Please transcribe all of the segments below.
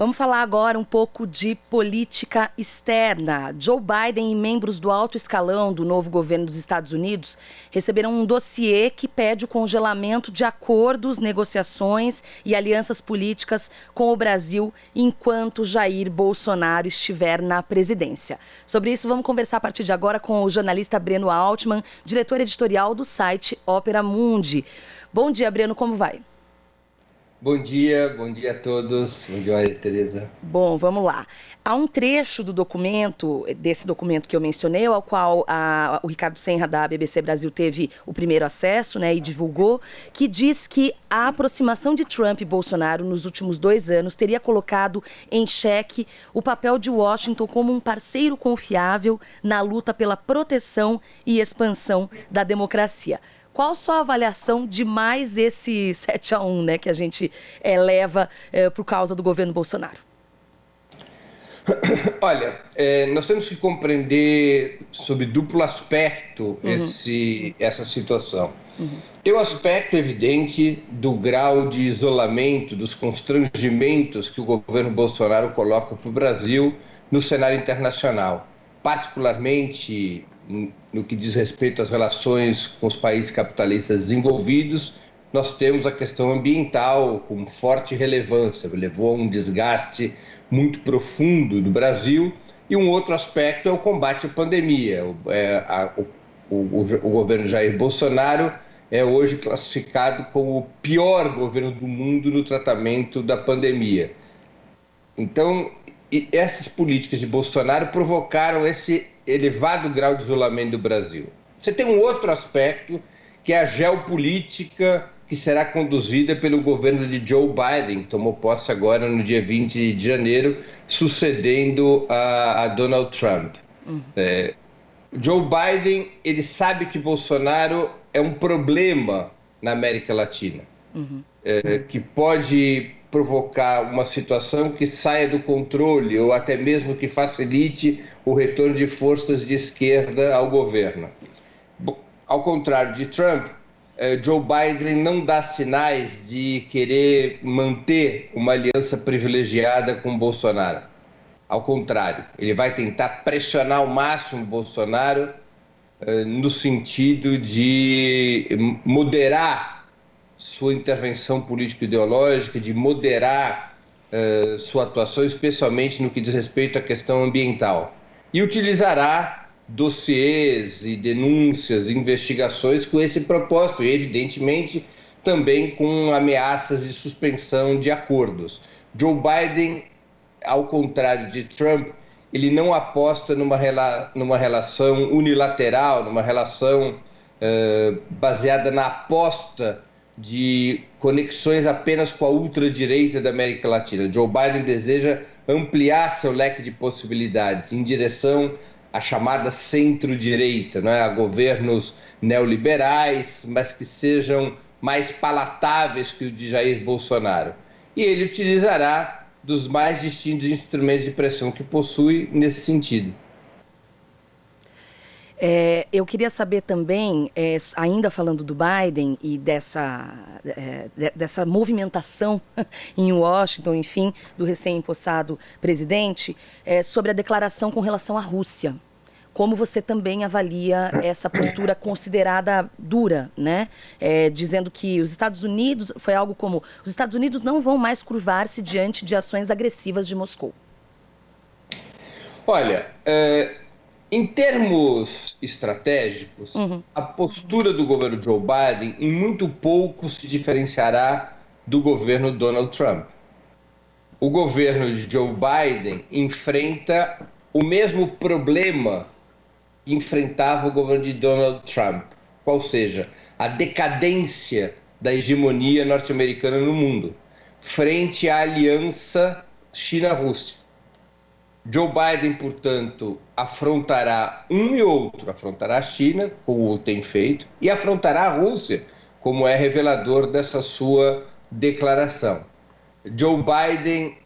Vamos falar agora um pouco de política externa. Joe Biden e membros do alto escalão do novo governo dos Estados Unidos receberam um dossiê que pede o congelamento de acordos, negociações e alianças políticas com o Brasil enquanto Jair Bolsonaro estiver na presidência. Sobre isso, vamos conversar a partir de agora com o jornalista Breno Altman, diretor editorial do site Opera Mundi. Bom dia, Breno, como vai? Bom dia a todos. Bom dia, Maria Tereza. Bom, vamos lá. Há um trecho do documento, desse documento que eu mencionei, ao qual o Ricardo Senra, da BBC Brasil, teve o primeiro acesso, né, e divulgou, que diz que a aproximação de Trump e Bolsonaro nos últimos 2 anos teria colocado em xeque o papel de Washington como um parceiro confiável na luta pela proteção e expansão da democracia. Qual a sua avaliação de mais esse 7-1, né, que a gente leva por causa do governo Bolsonaro? Olha, nós temos que compreender sob duplo aspecto essa situação. Tem o aspecto evidente do grau de isolamento, dos constrangimentos que o governo Bolsonaro coloca para o Brasil no cenário internacional, particularmente no que diz respeito às relações com os países capitalistas desenvolvidos. Nós temos a questão ambiental com forte relevância, levou a um desgaste muito profundo do Brasil, e um outro aspecto é o combate à pandemia. O governo Jair Bolsonaro é hoje classificado como o pior governo do mundo no tratamento da pandemia. Então, essas políticas de Bolsonaro provocaram esse elevado grau de isolamento do Brasil. Você tem um outro aspecto, que é a geopolítica que será conduzida pelo governo de Joe Biden, que tomou posse agora no dia 20 de janeiro, sucedendo a Donald Trump. Joe Biden, ele sabe que Bolsonaro é um problema na América Latina, que pode provocar uma situação que saia do controle ou até mesmo que facilite o retorno de forças de esquerda ao governo. Ao contrário de Trump, Joe Biden não dá sinais de querer manter uma aliança privilegiada com Bolsonaro. Ao contrário, ele vai tentar pressionar ao máximo Bolsonaro no sentido de moderar sua intervenção político-ideológica, de moderar sua atuação, especialmente no que diz respeito à questão ambiental. E utilizará dossiês e denúncias, investigações com esse propósito, e evidentemente também com ameaças de suspensão de acordos. Joe Biden, ao contrário de Trump, ele não aposta numa relação unilateral, numa relação baseada na aposta de conexões apenas com a ultradireita da América Latina. Joe Biden deseja ampliar seu leque de possibilidades em direção à chamada centro-direita, né? A governos neoliberais, mas que sejam mais palatáveis que o de Jair Bolsonaro. E ele utilizará dos mais distintos instrumentos de pressão que possui nesse sentido. Eu queria saber também, ainda falando do Biden e dessa movimentação em Washington, enfim, do recém-impossado presidente, sobre a declaração com relação à Rússia. Como você também avalia essa postura considerada dura, né? Dizendo que os Estados Unidos, foi algo como, os Estados Unidos não vão mais curvar-se diante de ações agressivas de Moscou. Olha, em termos estratégicos, a postura do governo Joe Biden em muito pouco se diferenciará do governo Donald Trump. O governo de Joe Biden enfrenta o mesmo problema que enfrentava o governo de Donald Trump, qual seja, a decadência da hegemonia norte-americana no mundo, frente à aliança China-Rússia. Joe Biden, portanto, afrontará um e outro, afrontará a China, como tem feito, e afrontará a Rússia, como é revelador dessa sua declaração. Joe Biden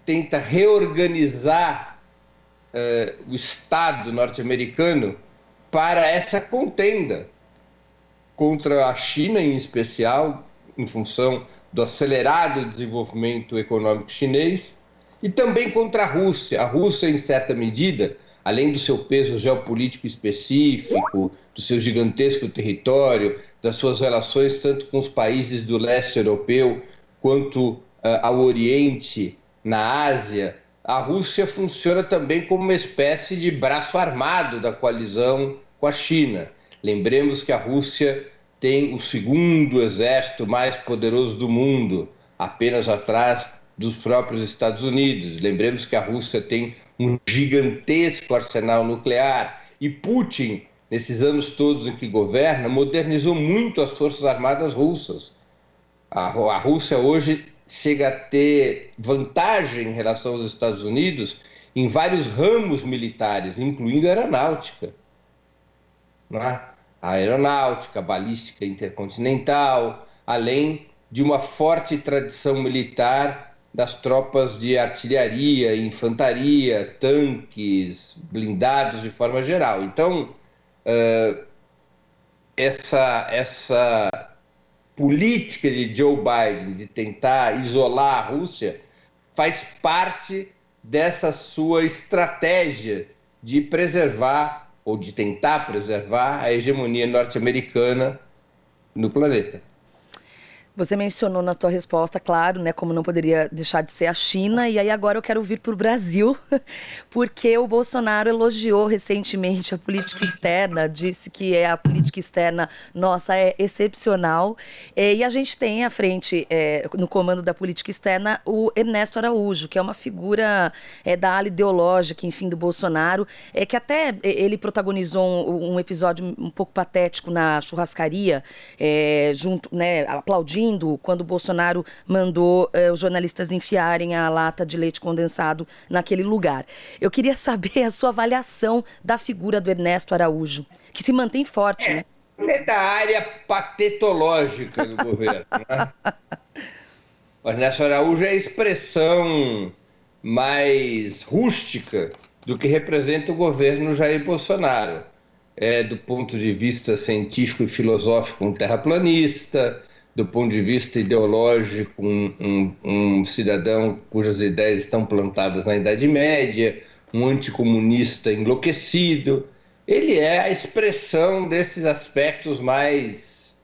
tenta reorganizar o Estado norte-americano para essa contenda contra a China, em especial, em função do acelerado desenvolvimento econômico chinês, e também contra a Rússia. A Rússia, em certa medida, além do seu peso geopolítico específico, do seu gigantesco território, das suas relações tanto com os países do leste europeu quanto ao Oriente, na Ásia, a Rússia funciona também como uma espécie de braço armado da coalizão com a China. Lembremos que a Rússia tem o segundo exército mais poderoso do mundo, apenas atrás dos próprios Estados Unidos. Lembremos que a Rússia tem um gigantesco arsenal nuclear e Putin, nesses anos todos em que governa, modernizou muito as forças armadas russas. A Rússia hoje chega a ter vantagem em relação aos Estados Unidos em vários ramos militares, incluindo a aeronáutica. Não é? A aeronáutica, a balística intercontinental, além de uma forte tradição militar das tropas de artilharia, infantaria, tanques, blindados de forma geral. Então, essa política de Joe Biden de tentar isolar a Rússia faz parte dessa sua estratégia de preservar ou de tentar preservar a hegemonia norte-americana no planeta. Você mencionou na tua resposta, claro, né, como não poderia deixar de ser a China, e aí agora eu quero vir para o Brasil, porque o Bolsonaro elogiou recentemente a política externa, disse que a política externa nossa é excepcional, e a gente tem à frente, no comando da política externa, o Ernesto Araújo, que é uma figura da ala ideológica, enfim, do Bolsonaro, que até ele protagonizou um episódio um pouco patético na churrascaria, junto, né, aplaudindo quando o Bolsonaro mandou os jornalistas enfiarem a lata de leite condensado naquele lugar. Eu queria saber a sua avaliação da figura do Ernesto Araújo, que se mantém forte, né? É da área patetológica do governo, né? O Ernesto Araújo é a expressão mais rústica do que representa o governo Jair Bolsonaro. Do ponto de vista científico e filosófico, um terraplanista, do ponto de vista ideológico, um cidadão cujas ideias estão plantadas na Idade Média, um anticomunista enlouquecido. Ele é a expressão desses aspectos mais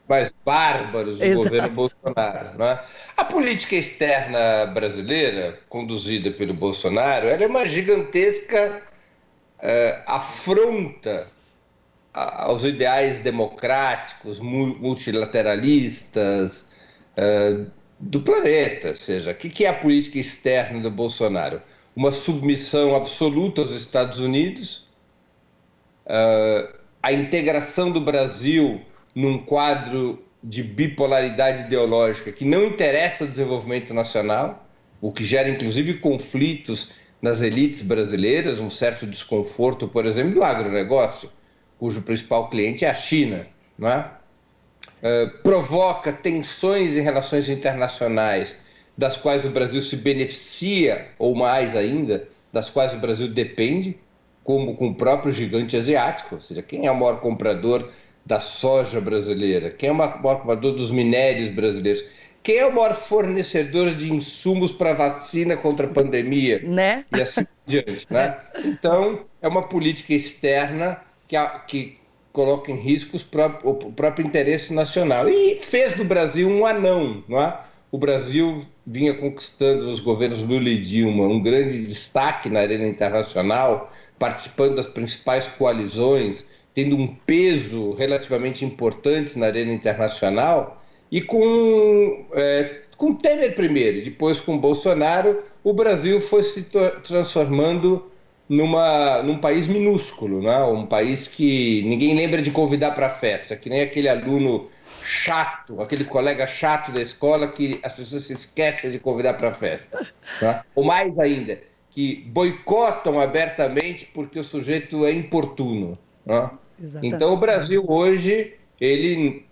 mais bárbaros do governo Bolsonaro, né? A política externa brasileira, conduzida pelo Bolsonaro, ela é uma gigantesca afronta aos ideais democráticos, multilateralistas do planeta. Ou seja, o que é a política externa do Bolsonaro? Uma submissão absoluta aos Estados Unidos, a integração do Brasil num quadro de bipolaridade ideológica que não interessa o desenvolvimento nacional, o que gera inclusive conflitos nas elites brasileiras, um certo desconforto, por exemplo, do agronegócio, cujo principal cliente é a China, não é? Provoca tensões em relações internacionais, das quais o Brasil se beneficia, ou mais ainda, das quais o Brasil depende, como com o próprio gigante asiático, ou seja, quem é o maior comprador da soja brasileira, quem é o maior comprador dos minérios brasileiros, quem é o maior fornecedor de insumos para vacina contra a pandemia, né? E assim por diante, né? Então, é uma política externa que coloca em risco o próprio interesse nacional. E fez do Brasil um anão, não é? O Brasil vinha conquistando nos governos Lula e Dilma um grande destaque na arena internacional, participando das principais coalizões, tendo um peso relativamente importante na arena internacional, e com Temer primeiro, depois com Bolsonaro, o Brasil foi se transformando num país minúsculo, né? Um país que ninguém lembra de convidar para a festa, que nem aquele aluno chato, aquele colega chato da escola que as pessoas se esquecem de convidar para a festa, né? Ou mais ainda, que boicotam abertamente porque o sujeito é importuno, né? Então o Brasil hoje ele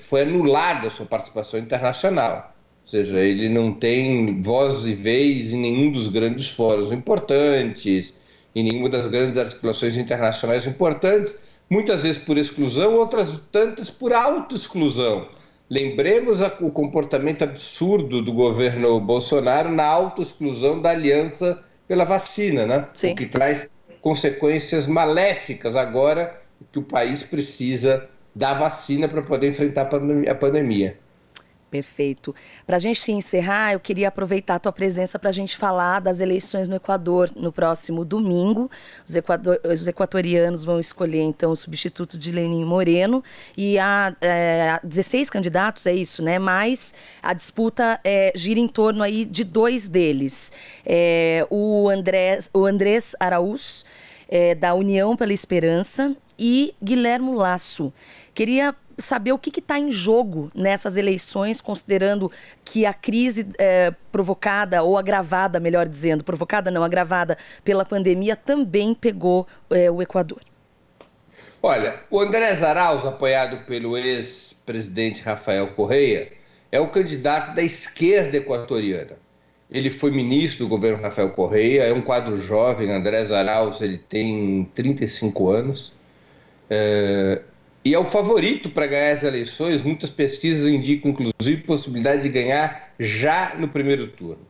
foi anulado a sua participação internacional. Ou seja, ele não tem voz e vez em nenhum dos grandes fóruns importantes, em nenhuma das grandes articulações internacionais importantes, muitas vezes por exclusão, outras tantas por autoexclusão. Lembremos o comportamento absurdo do governo Bolsonaro na autoexclusão da aliança pela vacina, né? Sim. O que traz consequências maléficas agora que o país precisa da vacina para poder enfrentar a pandemia. Perfeito. Para a gente encerrar, eu queria aproveitar a tua presença para a gente falar das eleições no Equador no próximo domingo. Os equatorianos vão escolher, então, o substituto de Lenin Moreno e há 16 candidatos, é isso, né? Mas a disputa gira em torno aí de 2 deles. O Andrés Araúz, da União pela Esperança, e Guilherme Lasso. Queria saber o que está em jogo nessas eleições, considerando que a crise provocada, ou agravada, melhor dizendo, agravada pela pandemia, também pegou o Equador. Olha, o Andrés Araúz, apoiado pelo ex-presidente Rafael Correa, é o candidato da esquerda equatoriana. Ele foi ministro do governo Rafael Correa, é um quadro jovem. Andrés Araúz, ele tem 35 anos. E é o favorito para ganhar as eleições. Muitas pesquisas indicam, inclusive, possibilidade de ganhar já no primeiro turno.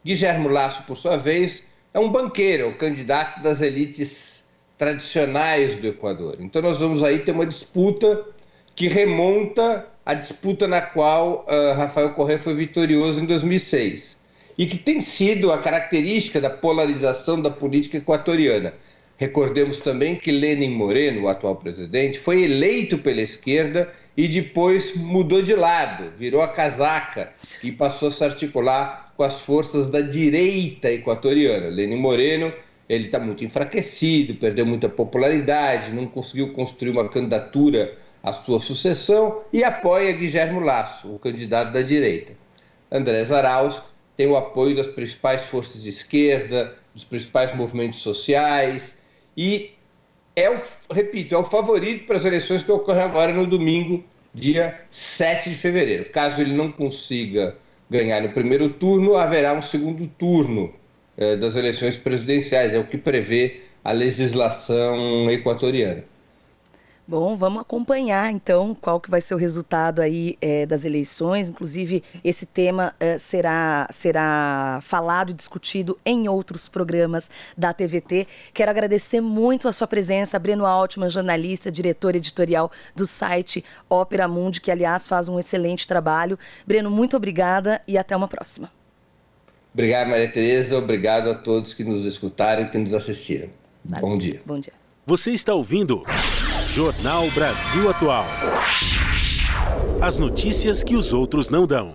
Guilherme Lasso, por sua vez, é um banqueiro, é o candidato das elites tradicionais do Equador. Então nós vamos aí ter uma disputa que remonta à disputa na qual Rafael Correa foi vitorioso em 2006 e que tem sido a característica da polarização da política equatoriana. Recordemos também que Lenin Moreno, o atual presidente, foi eleito pela esquerda e depois mudou de lado, virou a casaca e passou a se articular com as forças da direita equatoriana. Lenin Moreno, ele está muito enfraquecido, perdeu muita popularidade, não conseguiu construir uma candidatura à sua sucessão e apoia Guilherme Lasso, o candidato da direita. Andrés Araúz tem o apoio das principais forças de esquerda, dos principais movimentos sociais, e é o favorito para as eleições que ocorrem agora no domingo, dia 7 de fevereiro. Caso ele não consiga ganhar no primeiro turno, haverá um segundo turno das eleições presidenciais, é o que prevê a legislação equatoriana. Bom, vamos acompanhar então qual que vai ser o resultado aí das eleições. Inclusive, esse tema será falado e discutido em outros programas da TVT. Quero agradecer muito a sua presença, Breno Altman, jornalista, diretor editorial do site Ópera Mundi, que, aliás, faz um excelente trabalho. Breno, muito obrigada e até uma próxima. Obrigado, Maria Tereza. Obrigado a todos que nos escutaram e que nos assistiram. Valeu. Bom dia. Bom dia. Você está ouvindo Jornal Brasil Atual. As notícias que os outros não dão.